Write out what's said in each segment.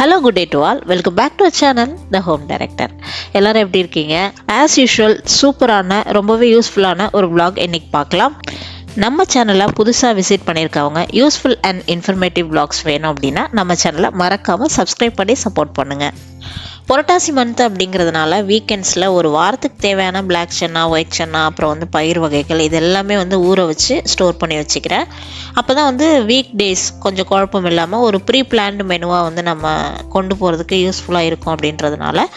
Hello good day to all. Welcome back to our channel the home director. எல்லோரும் எப்படி இருக்கீங்க? As usual சூப்பரான ரொம்பவே யூஸ்ஃபுல்லான ஒரு vlog இன்னைக்கு பார்க்கலாம். நம்ம சேனலை புதுசாக விசிட் பண்ணியிருக்கவங்க யூஸ்ஃபுல் அண்ட் இன்ஃபர்மேட்டிவ் vlogs வேணும் அப்படின்னா நம்ம சேனலை மறக்காமல் சப்ஸ்கிரைப் பண்ணி சப்போர்ட் பண்ணுங்கள். புரட்டாசி மந்த் அப்படிங்கிறதுனால வீக்கெண்ட்ஸில் ஒரு வாரத்துக்கு தேவையான பிளாக் சன்னா, ஒயிட் சன்னா, அப்புறம் பயிர் வகைகள் இது எல்லாமே ஊற வச்சு ஸ்டோர் பண்ணி வச்சுக்கிறேன். அப்போ தான் வீக் டேஸ் கொஞ்சம் குழப்பம் இல்லாமல் ஒரு ப்ரீ பிளான்டு மெனுவாக நம்ம கொண்டு போகிறதுக்கு யூஸ்ஃபுல்லாக இருக்கும் அப்படின்றதுனால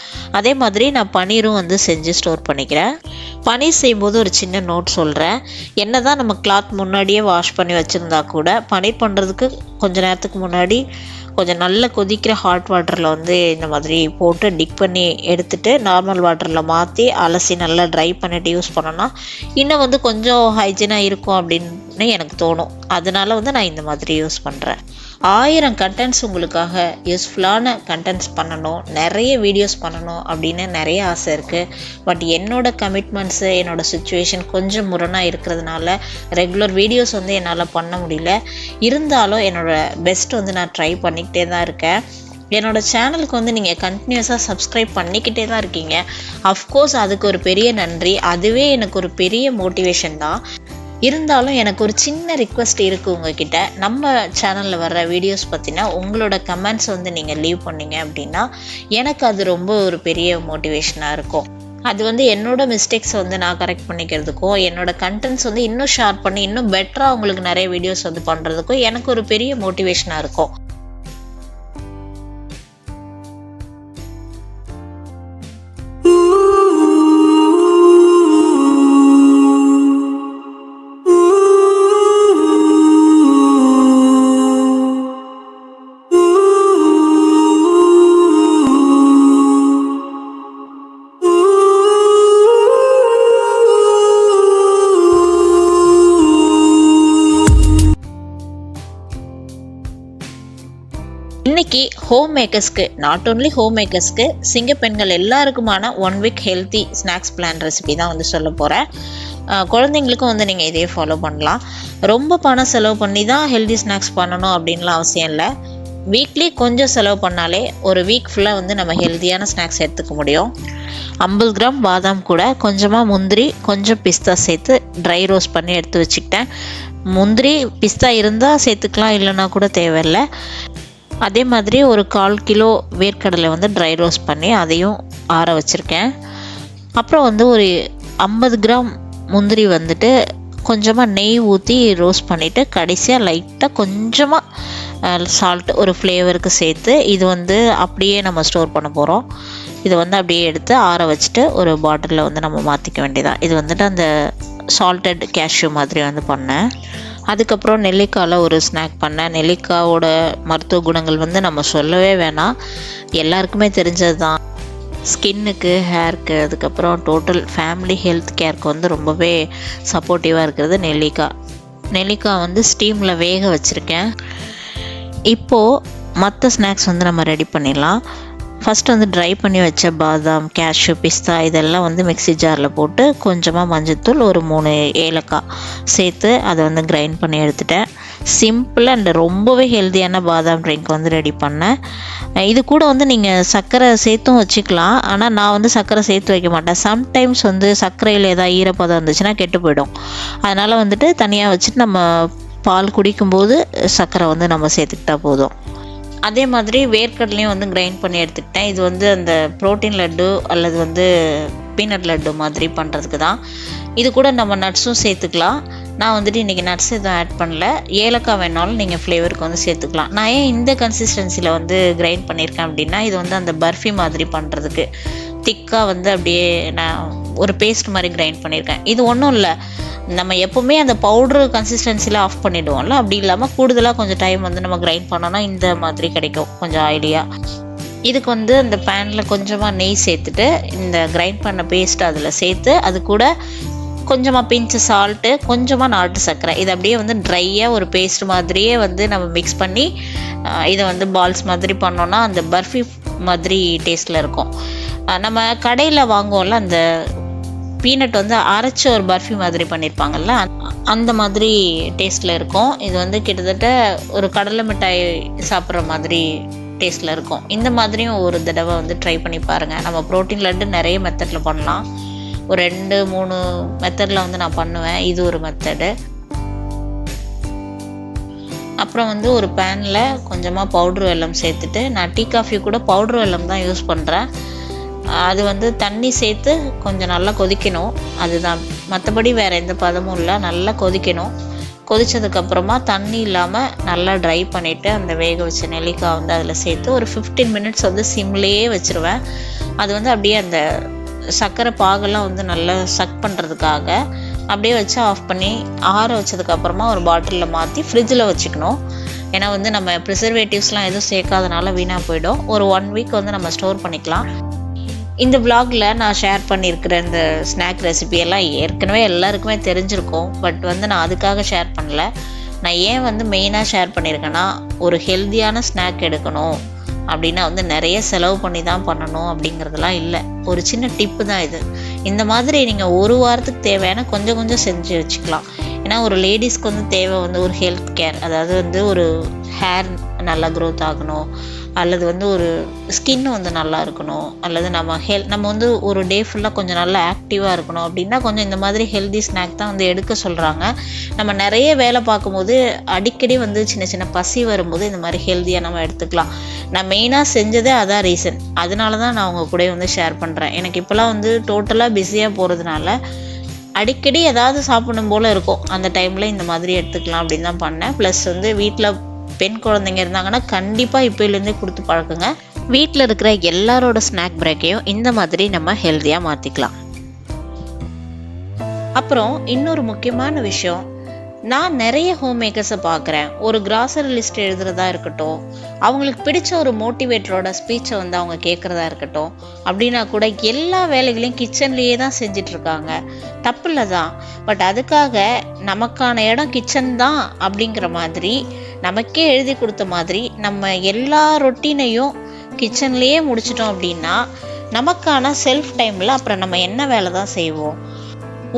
அதே மாதிரி நான் பன்னீரும் செஞ்சு ஸ்டோர் பண்ணிக்கிறேன். பன்னீர் செய்யும்போது ஒரு சின்ன நோட் சொல்கிறேன். என்ன தான் நம்ம கிளாத் முன்னாடியே வாஷ் பண்ணி வச்சுருந்தா கூட பன்னீர் பண்ணுறதுக்கு கொஞ்சம் நேரத்துக்கு முன்னாடி கொஞ்சம் நல்ல கொதிக்கிற ஹாட் வாட்டரில் இந்த மாதிரி போட்டு டிக் பண்ணி எடுத்துகிட்டு நார்மல் வாட்டரில் மாற்றி அலசி நல்லா ட்ரை பண்ணிவிட்டு யூஸ் பண்ணோன்னா இன்னும் கொஞ்சம் ஹைஜீனாக இருக்கும் அப்படின்னு எனக்கு தோணும். அதனால நான் இந்த மாதிரி யூஸ் பண்ணுறேன். 1000 கண்டென்ட்ஸ் உங்களுக்காக யூஸ்ஃபுல்லான கண்டென்ட்ஸ் பண்ணணும், நிறைய வீடியோஸ் பண்ணணும் அப்படின்னு நிறைய ஆசை இருக்குது. பட் என்னோடய கமிட்மெண்ட்ஸு என்னோடய சுச்சுவேஷன் கொஞ்சம் முரணாக இருக்கிறதுனால ரெகுலர் வீடியோஸ் என்னால் பண்ண முடியல. இருந்தாலும் என்னோடய பெஸ்ட் நான் ட்ரை பண்ணிக்கிட்டே தான் இருக்கேன். என்னோடய சேனலுக்கு நீங்கள் கண்டினியூஸாக சப்ஸ்கிரைப் பண்ணிக்கிட்டே தான் இருக்கீங்க. அஃப்கோர்ஸ் அதுக்கு ஒரு பெரிய நன்றி. அதுவே எனக்கு ஒரு பெரிய மோட்டிவேஷன் தான். இருந்தாலும் எனக்கு ஒரு சின்ன ரிக்வெஸ்ட் இருக்குது உங்ககிட்ட. நம்ம சேனலில் வர்ற வீடியோஸ் பற்றினா உங்களோட கமெண்ட்ஸ் நீங்கள் லீவ் பண்ணிங்க அப்படின்னா எனக்கு அது ரொம்ப ஒரு பெரிய மோட்டிவேஷனாக இருக்கும். அது என்னோட மிஸ்டேக்ஸ் நான் கரெக்ட் பண்ணிக்கிறதுக்கும் என்னோட கண்டென்ட்ஸ் இன்னும் ஷேர் பண்ணி இன்னும் பெட்டராக உங்களுக்கு நிறைய வீடியோஸ் பண்ணுறதுக்கும் எனக்கு ஒரு பெரிய மோட்டிவேஷனாக இருக்கும். இன்னைக்கு ஹோம் மேக்கர்ஸ்க்கு, நாட் ஓன்லி ஹோம் மேக்கர்ஸ்க்கு, சிங்க பெண்கள் எல்லாருக்குமான 1 week healthy snacks plan recipe தான் சொல்ல போகிறேன். குழந்தைங்களுக்கும் நீங்கள் இதே ஃபாலோ பண்ணலாம். ரொம்ப பணம் செலவு பண்ணி தான் ஹெல்த்தி ஸ்நாக்ஸ் பண்ணணும் அப்படின்லாம் அவசியம் இல்லை. வீக்லி கொஞ்சம் செலவு பண்ணாலே ஒரு வீக் ஃபுல்லாக நம்ம ஹெல்த்தியான ஸ்நாக்ஸ் எடுத்துக்க முடியும். 50 கிராம் பாதாம் கூட கொஞ்சமாக முந்திரி, கொஞ்சம் பிஸ்தா சேர்த்து ட்ரை ரோஸ்ட் பண்ணி எடுத்து வச்சுக்கிட்டேன். முந்திரி பிஸ்தா இருந்தால் சேர்த்துக்கலாம், இல்லைன்னா கூட தேவையில்லை. அதே மாதிரி ஒரு 1/4 கிலோ வேர்க்கடலை ட்ரை ரோஸ்ட் பண்ணி அதையும் ஆற வச்சுருக்கேன். அப்புறம் ஒரு 50 கிராம் முந்திரி கொஞ்சமாக நெய் ஊற்றி ரோஸ்ட் பண்ணிவிட்டு கடைசியாக லைட்டாக கொஞ்சமாக சால்ட் ஒரு ஃப்ளேவருக்கு சேர்த்து இது அப்படியே நம்ம ஸ்டோர் பண்ண போகிறோம். இது அப்படியே எடுத்து ஆற வச்சுட்டு ஒரு பாட்டிலில் நம்ம மாற்றிக்க வேண்டியதான். இது அந்த சால்டட் கேஷ்யூ மாதிரி பண்ணேன். அதுக்கப்புறம் நெல்லிக்காயில் ஒரு ஸ்நாக் பண்ணேன். நெல்லிக்காயோட மருத்துவ குணங்கள் நம்ம சொல்லவே வேணாம், எல்லாருக்குமே தெரிஞ்சது தான். ஸ்கின்னுக்கு, ஹேருக்கு, அதுக்கப்புறம் டோட்டல் ஃபேமிலி ஹெல்த் கேருக்கு ரொம்பவே சப்போர்ட்டிவாக இருக்கிறது நெல்லிக்காய். நெல்லிக்காய் ஸ்டீமில் வேக வச்சுருக்கேன். இப்போது மற்ற ஸ்நாக்ஸ் நம்ம ரெடி பண்ணிடலாம். ஃபஸ்ட்டு ட்ரை பண்ணி வச்ச பாதாம், கேஷ்யூ, பிஸ்தா இதெல்லாம் மிக்ஸி ஜாரில் போட்டு கொஞ்சமாக மஞ்சள்தூள், ஒரு 3 ஏலக்காய் சேர்த்து அதை கிரைண்ட் பண்ணி எடுத்துட்டேன். சிம்பிள் அண்ட் ரொம்பவே ஹெல்த்தியான பாதாம் ட்ரிங்க் ரெடி பண்ணேன். இது கூட நீங்கள் சர்க்கரை சேர்த்தும் வச்சுக்கலாம். ஆனால் நான் சர்க்கரை சேர்த்து வைக்க மாட்டேன். சம்டைம்ஸ் சர்க்கரையில் ஏதாவது ஈரப்பதம் இருந்துச்சுன்னா கெட்டு போயிடும். அதனால் தனியாக வச்சுட்டு நம்ம பால் குடிக்கும்போது சர்க்கரை நம்ம சேர்த்துக்கிட்டா போதும். அதே மாதிரி வேர்க்கடலையும் கிரைண்ட் பண்ணி எடுத்துக்கிட்டேன். இது அந்த ப்ரோட்டீன் லட்டு அல்லது பீனட் லட்டு மாதிரி பண்ணுறதுக்கு தான். இது கூட நம்ம நட்ஸும் சேர்த்துக்கலாம். நான் இன்றைக்கி நட்ஸ் எதுவும் ஆட் பண்ணல. ஏலக்காய் வேணாலும் நீங்கள் ஃப்ளேவருக்கு சேர்த்துக்கலாம். நான் ஏன் இந்த கன்சிஸ்டன்சியில் கிரைண்ட் பண்ணியிருக்கேன் அப்படின்னா இது அந்த பர்ஃபி மாதிரி பண்ணுறதுக்கு திக்காக அப்படியே நான் ஒரு பேஸ்ட் மாதிரி கிரைண்ட் பண்ணியிருக்கேன். இது ஒன்றும் இல்லை, நம்ம எப்போவுமே அந்த பவுட்ரு கன்சிஸ்டன்சியில் ஆஃப் பண்ணிவிடுவோம்ல, அப்படி இல்லாமல் கூடுதலாக கொஞ்சம் டைம் நம்ம கிரைண்ட் பண்ணோன்னா இந்த மாதிரி கிடைக்கும், கொஞ்சம் ஆயிலியாக. இதுக்கு அந்த பேனில் கொஞ்சமாக நெய் சேர்த்துட்டு இந்த கிரைண்ட் பண்ண பேஸ்ட் அதில் சேர்த்து அது கூட கொஞ்சமாக பிஞ்சு சால்ட்டு, கொஞ்சமாக நாட்டு சர்க்கரை, இது அப்படியே ட்ரையாக ஒரு பேஸ்ட் மாதிரியே நம்ம மிக்ஸ் பண்ணி இதை பால்ஸ் மாதிரி பண்ணோன்னா அந்த பர்ஃபி மாதிரி டேஸ்ட்டில் இருக்கும். நம்ம கடையில் வாங்குவோம்ல அந்த பீனட் அரைச்ச ஒரு பர்ஃபி மாதிரி பண்ணியிருப்பாங்கல்ல, அந்த மாதிரி டேஸ்ட்டில் இருக்கும். இது கிட்டத்தட்ட ஒரு கடலை மிட்டாய் சாப்பிட்ற மாதிரி டேஸ்ட்டில் இருக்கும். இந்த மாதிரியும் ஒரு தடவை வந்து ட்ரை பண்ணி பாருங்கள். நம்ம ப்ரோட்டீன் லட்டு நிறைய மெத்தடில் பண்ணலாம். ஒரு 2-3 மெத்தடில் வந்து நான் பண்ணுவேன். இது ஒரு மெத்தடு. அப்புறம் வந்து ஒரு பேனில் கொஞ்சமாக பவுட்ரு வெல்லம் சேர்த்துட்டு, நான் டீ காஃபி கூட பவுட்ரு வெல்லம் தான் யூஸ் பண்ணுறேன். அது வந்து தண்ணி சேர்த்து கொஞ்சம் நல்லா கொதிக்கணும். அதுதான், மற்றபடி வேறு எந்த பதமும் இல்லை. நல்லா கொதிக்கணும். கொதித்ததுக்கப்புறமா தண்ணி இல்லாமல் நல்லா ட்ரை பண்ணிவிட்டு அந்த வேக வச்ச நெல்லிக்காய் வந்து அதில் சேர்த்து ஒரு 15 மினிட்ஸ் வந்து சிம்லேயே வச்சுருவேன். அது வந்து அப்படியே அந்த சர்க்கரை பாகெல்லாம் வந்து நல்லா சக் பண்ணுறதுக்காக அப்படியே வச்சு ஆஃப் பண்ணி ஆற வச்சதுக்கப்புறமா ஒரு பாட்டிலில் மாற்றி ஃப்ரிட்ஜில் வச்சுக்கணும். ஏன்னா வந்து நம்ம ப்ரிசர்வேட்டிவ்ஸ்லாம் எதுவும் சேர்க்காதனால வீணாக போயிடும். ஒரு 1 வீக் வந்து நம்ம ஸ்டோர் பண்ணிக்கலாம். இந்த விலாகில் நான் ஷேர் பண்ணியிருக்கிற இந்த ஸ்நாக் ரெசிபியெல்லாம் ஏற்கனவே எல்லாருக்குமே தெரிஞ்சிருக்கும். பட் வந்து நான் அதுக்காக ஷேர் பண்ணல. நான் ஏன் வந்து மெயினாக ஷேர் பண்ணியிருக்கேன்னா, ஒரு ஹெல்த்தியான ஸ்நாக் எடுக்கணும் அப்படின்னா வந்து நிறைய செலவு பண்ணி தான் பண்ணணும் அப்படிங்கிறதுலாம் இல்லை. ஒரு சின்ன டிப்பு தான் இது. இந்த மாதிரி நீங்கள் ஒரு வாரத்துக்கு தேவையான கொஞ்சம் கொஞ்சம் செஞ்சு வச்சுக்கலாம். ஏன்னா ஒரு லேடிஸ்க்கு வந்து தேவை வந்து ஒரு ஹெல்த் கேர், அதாவது வந்து ஒரு ஹேர் நல்லா க்ரோத் ஆகணும், அல்லது வந்து ஒரு ஸ்கின் வந்து நல்லா இருக்கணும், அல்லது நம்ம வந்து ஒரு டே ஃபுல்லாக கொஞ்சம் நல்லா ஆக்டிவாக இருக்கணும் அப்படின்னா கொஞ்சம் இந்த மாதிரி ஹெல்தி ஸ்நாக் தான் வந்து எடுக்க சொல்கிறாங்க. நம்ம நிறைய வேலை பார்க்கும்போது அடிக்கடி வந்து சின்ன சின்ன பசி வரும்போது இந்த மாதிரி ஹெல்த்தியாக நம்ம எடுத்துக்கலாம். நான் மெயினாக செஞ்சதே அதான் ரீசன். அதனால தான் நான் உங்கள் கூட வந்து ஷேர் பண்ணுறேன். எனக்கு இப்போலாம் வந்து டோட்டலாக பிஸியாக போகிறதுனால அடிக்கடி ஏதாவது சாப்பிடணும் போல் இருக்கும். அந்த டைமில் இந்த மாதிரி எடுத்துக்கலாம் அப்படின்னு தான் பண்ணேன். ப்ளஸ் வந்து வீட்டில் பெண் குழந்தைங்க இருந்தாங்கன்னா கண்டிப்பாக இப்போலேருந்தே கொடுத்து பழக்குங்க. வீட்டில் இருக்கிற எல்லாரோட ஸ்நாக் பிரேக்கையும் இந்த மாதிரி நம்ம ஹெல்த்தியாக மாற்றிக்கலாம். அப்புறம் இன்னொரு முக்கியமான விஷயம், நான் நிறைய ஹோம் மேக்கர்ஸை பார்க்குறேன். ஒரு கிராசரி லிஸ்ட் எழுதுறதா இருக்கட்டும், அவங்களுக்கு பிடிச்ச ஒரு மோட்டிவேட்டரோட ஸ்பீச்சை வந்து அவங்க கேட்குறதா இருக்கட்டும், அப்படின்னா கூட எல்லா வேலைகளையும் கிச்சன்லேயே தான் செஞ்சிட்ருக்காங்க. தப்பில்லை தான். பட் அதுக்காக நமக்கான இடம் கிச்சன் தான் அப்படிங்கிற மாதிரி நமக்கே எழுதி கொடுத்த மாதிரி நம்ம எல்லா ரொட்டீனையும் கிச்சன்லேயே முடிச்சிட்டோம் அப்படின்னா நமக்கான செல்ஃப் டைமில் அப்புறம் நம்ம என்ன வேலை தான் செய்வோம்?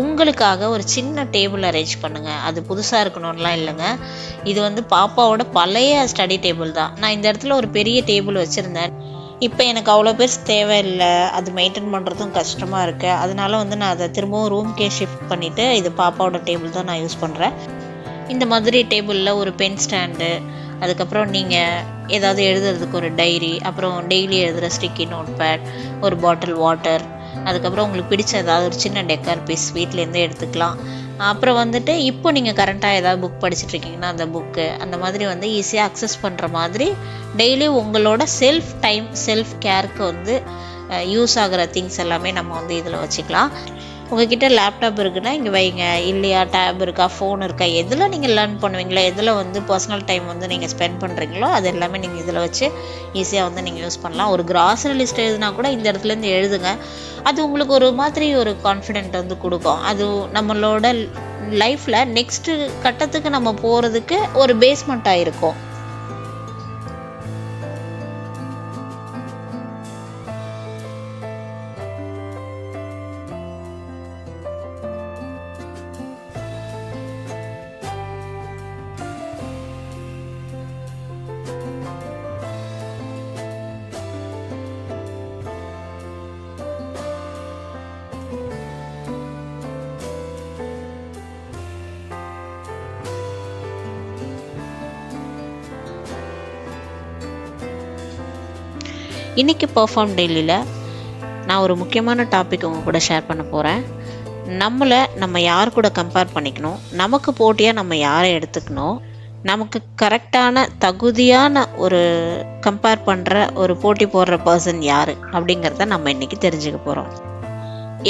உங்களுக்காக ஒரு சின்ன டேபிள் அரேஞ்ச் பண்ணுங்கள். அது புதுசாக இருக்கணும்லாம் இல்லைங்க. இது வந்து பாப்பாவோட பழைய ஸ்டடி டேபிள் தான். நான் இந்த இடத்துல ஒரு பெரிய டேபிள் வச்சுருந்தேன். இப்போ எனக்கு அவ்வளோ பேர் தேவையில்லை, அது மெயின்டைன் பண்ணுறதும் கஷ்டமாக இருக்குது. அதனால வந்து நான் அதை திரும்பவும் ரூம்கே ஷிஃப்ட் பண்ணிவிட்டு இது பாப்பாவோட டேபிள் தான் நான் யூஸ் பண்ணுறேன். இந்த மாதிரி டேபிளில் ஒரு பென் ஸ்டாண்டு, அதுக்கப்புறம் நீங்கள் ஏதாவது எழுதுறதுக்கு ஒரு டைரி, அப்புறம் டெய்லி எழுதுகிற ஸ்டிக்கி நோட் பேட், ஒரு பாட்டில் வாட்டர், அதுக்கப்புறம் உங்களுக்கு பிடிச்ச ஏதாவது ஒரு சின்ன டெக்கர் பீஸ் வீட்டிலேருந்தே எடுத்துக்கலாம். அப்புறம் வந்துட்டு இப்போ நீங்கள் கரண்ட்டாக ஏதாவது புக் படிச்சுட்ருக்கீங்கன்னா அந்த புக்கு, அந்த மாதிரி வந்து ஈஸியாக அக்சஸ் பண்ணுற மாதிரி டெய்லி உங்களோட செல்ஃப் டைம், செல்ஃப் கேருக்கு வந்து யூஸ் ஆகிற திங்ஸ் எல்லாமே நம்ம வந்து இதில் வச்சுக்கலாம். உங்ககிட்ட லேப்டாப் இருக்குன்னா இங்கே வைங்க, இல்லையா டேப் இருக்கா, ஃபோன் இருக்கா, எதில் நீங்கள் லேர்ன் பண்ணுவீங்களோ, எதில் வந்து பர்சனல் டைம் வந்து நீங்கள் ஸ்பெண்ட் பண்ணுறீங்களோ அது எல்லாமே நீங்கள் இதில் வச்சு ஈஸியாக வந்து நீங்கள் யூஸ் பண்ணலாம். ஒரு கிராசரி லிஸ்ட் எழுதுனா கூட இந்த இடத்துலேருந்து எழுதுங்க. அது உங்களுக்கு ஒரு மாதிரி ஒரு கான்ஃபிடென்ட் வந்து கொடுக்கும். அது நம்மளோட லைஃப்பில் நெக்ஸ்ட்டு கட்டத்துக்கு நம்ம போகிறதுக்கு ஒரு பேஸ்மெண்ட்டாக இருக்கும். இன்றைக்கி பெர்ஃபார்ம் டெய்லியில் நான் ஒரு முக்கியமான டாபிக் உங்கள் கூட ஷேர் பண்ண போகிறேன். நம்ம யார் கூட கம்பேர் பண்ணிக்கணும், நமக்கு போட்டியாக நம்ம யாரை எடுத்துக்கணும், நமக்கு கரெக்டான தகுதியான ஒரு கம்பேர் பண்ணுற ஒரு போட்டி போடுற பர்சன் யார் அப்படிங்கிறத நம்ம இன்றைக்கி தெரிஞ்சுக்க போகிறோம்.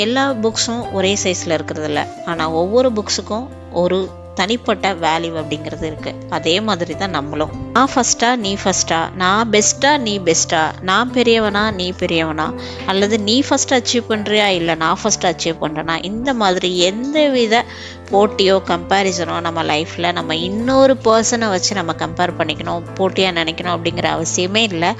எல்லா புக்ஸும் ஒரே சைஸில் இருக்கிறதில்ல, ஆனால் ஒவ்வொரு புக்ஸுக்கும் ஒரு தனிப்பட்ட வேல்யூ அப்படிங்கிறது இருக்குது. அதே மாதிரி தான் நம்மளும். நான் ஃபஸ்ட்டா நீ ஃபஸ்ட்டா, நான் பெஸ்ட்டா நீ பெஸ்ட்டா, நான் பெரியவனா நீ பெரியவனா, அல்லது நீ ஃபஸ்ட்டு அச்சீவ் பண்ணுறியா இல்லை நான் ஃபஸ்ட்டு அச்சீவ் பண்ணுறேன்னா, இந்த மாதிரி எந்த வித போட்டியோ கம்பேரிசனோ நம்ம லைஃப்பில் நம்ம இன்னொரு பர்சனை வச்சு நம்ம கம்பேர் பண்ணிக்கணும், போட்டியாக நினைக்கணும் அப்படிங்கிற அவசியமே இல்லை.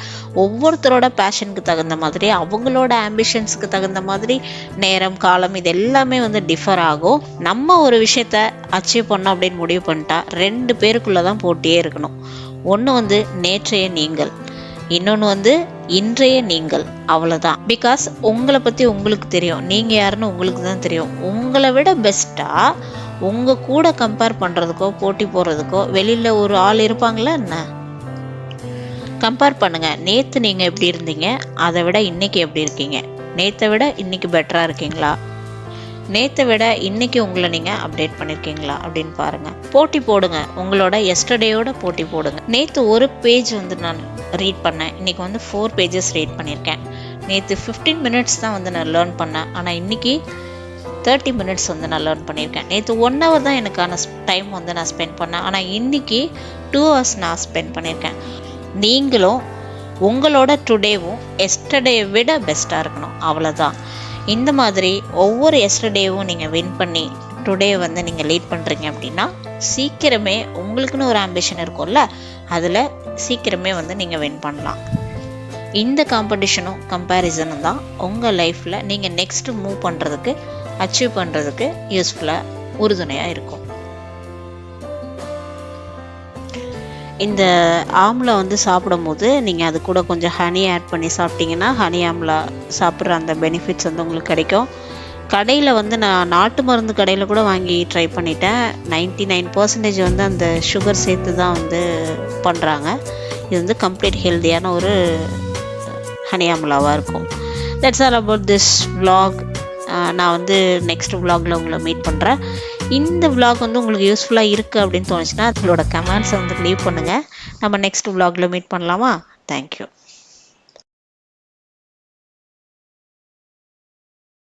ஒவ்வொருத்தரோட பேஷனுக்கு தகுந்த மாதிரி, அவங்களோட ஆம்பிஷன்ஸுக்கு தகுந்த மாதிரி நேரம், காலம் இது எல்லாமே வந்து டிஃபர் ஆகும். நம்ம ஒரு விஷயத்த அச்சீவ் பண்ணோம் அப்படின்னு முடிவு பண்ணிட்டா 2 பேருக்குள்ளே தான் போட்டியே இருக்கணும். ஒன்று வந்து நேற்றைய நீங்கள், இன்னொன்று வந்து இன்றைய நீங்கள், அவ்வளோதான். பிகாஸ் உங்களை பற்றி உங்களுக்கு தெரியும், நீங்கள் யாருன்னு உங்களுக்கு தான் தெரியும். உங்களை விட பெஸ்ட்டாக உங்கள் கூட கம்பேர் பண்ணுறதுக்கோ போட்டி போடுறதுக்கோ வெளியில் ஒரு ஆள் இருப்பாங்களா என்ன? கம்பேர் பண்ணுங்கள். நேற்று நீங்கள் எப்படி இருந்தீங்க, அதை விட இன்றைக்கி எப்படி இருக்கீங்க? நேற்றை விட இன்றைக்கி பெட்டராக இருக்கீங்களா? நேற்றை விட இன்றைக்கி உங்களை நீங்கள் அப்டேட் பண்ணியிருக்கீங்களா அப்படின்னு பாருங்கள். போட்டி போடுங்க, உங்களோட எஸ்டர்டேயோட போட்டி போடுங்க. நேற்று ஒரு பேஜ் வந்து நான் ரீட் பண்ணேன், இன்றைக்கி வந்து 4 பேஜஸ் ரீட் பண்ணியிருக்கேன். நேற்று 15 மினிட்ஸ் தான் வந்து நான் லேர்ன் பண்ணேன், ஆனால் இன்றைக்கி 30 மினிட்ஸ் வந்து நான் லேர்ன் பண்ணியிருக்கேன். நேற்று 1 hour தான் எனக்கான டைம் வந்து நான் ஸ்பெண்ட் பண்ணேன், ஆனால் இன்றைக்கி 2 hours நான் ஸ்பெண்ட் பண்ணியிருக்கேன். நீங்களும் உங்களோட டுடேவும் எஸ்டர்டே விட பெஸ்ட்டாக இருக்கணும், அவ்வளோதான். இந்த மாதிரி ஒவ்வொரு எஸ்டர்டேவும் நீங்கள் வின் பண்ணி டுடே வந்து நீங்கள் லீட் பண்ணுறீங்க அப்படின்னா சீக்கிரமே உங்களுக்குன்னு ஒரு ஆம்பிஷன் இருக்கும்ல, அதில் சீக்கிரமே வந்து நீங்கள் வின் பண்ணலாம். இந்த காம்படிஷனும் கம்பேரிசனும் தான் உங்கள் லைஃப்பில் நீங்கள் நெக்ஸ்ட்டு மூவ் பண்ணுறதுக்கு, அச்சீவ் பண்ணுறதுக்கு யூஸ்ஃபுல்லாக உறுதுணையாக இருக்கும். இந்த ஆம்லா வந்து சாப்பிடும் போது நீங்கள் அது கூட கொஞ்சம் ஹனி ஆட் பண்ணி சாப்பிட்டிங்கன்னா ஹனி ஆம்லா சாப்பிட்ற அந்த பெனிஃபிட்ஸ் வந்து உங்களுக்கு கிடைக்கும். கடையில் வந்து நான் நாட்டு மருந்து கடையில் கூட வாங்கி ட்ரை பண்ணிட்டேன். 99% வந்து அந்த சுகர் சேர்த்து தான் வந்து பண்ணுறாங்க. இது வந்து கம்ப்ளீட் ஹெல்த்தியான ஒரு ஹனி ஆம்லாவாக இருக்கும். That's all about this vlog. நான் வந்து நெக்ஸ்ட் vlogல உங்களை மீட் பண்ணுறேன். இந்த vlog வந்து உங்களுக்கு யூஸ்ஃபுல்லாக இருக்குது அப்படின்னு தோணுச்சுன்னா உங்களோட கமெண்ட்ஸை வந்து லீவ் பண்ணுங்கள். நம்ம நெக்ஸ்ட் vlogல மீட் பண்ணலாமா? தேங்க்யூ.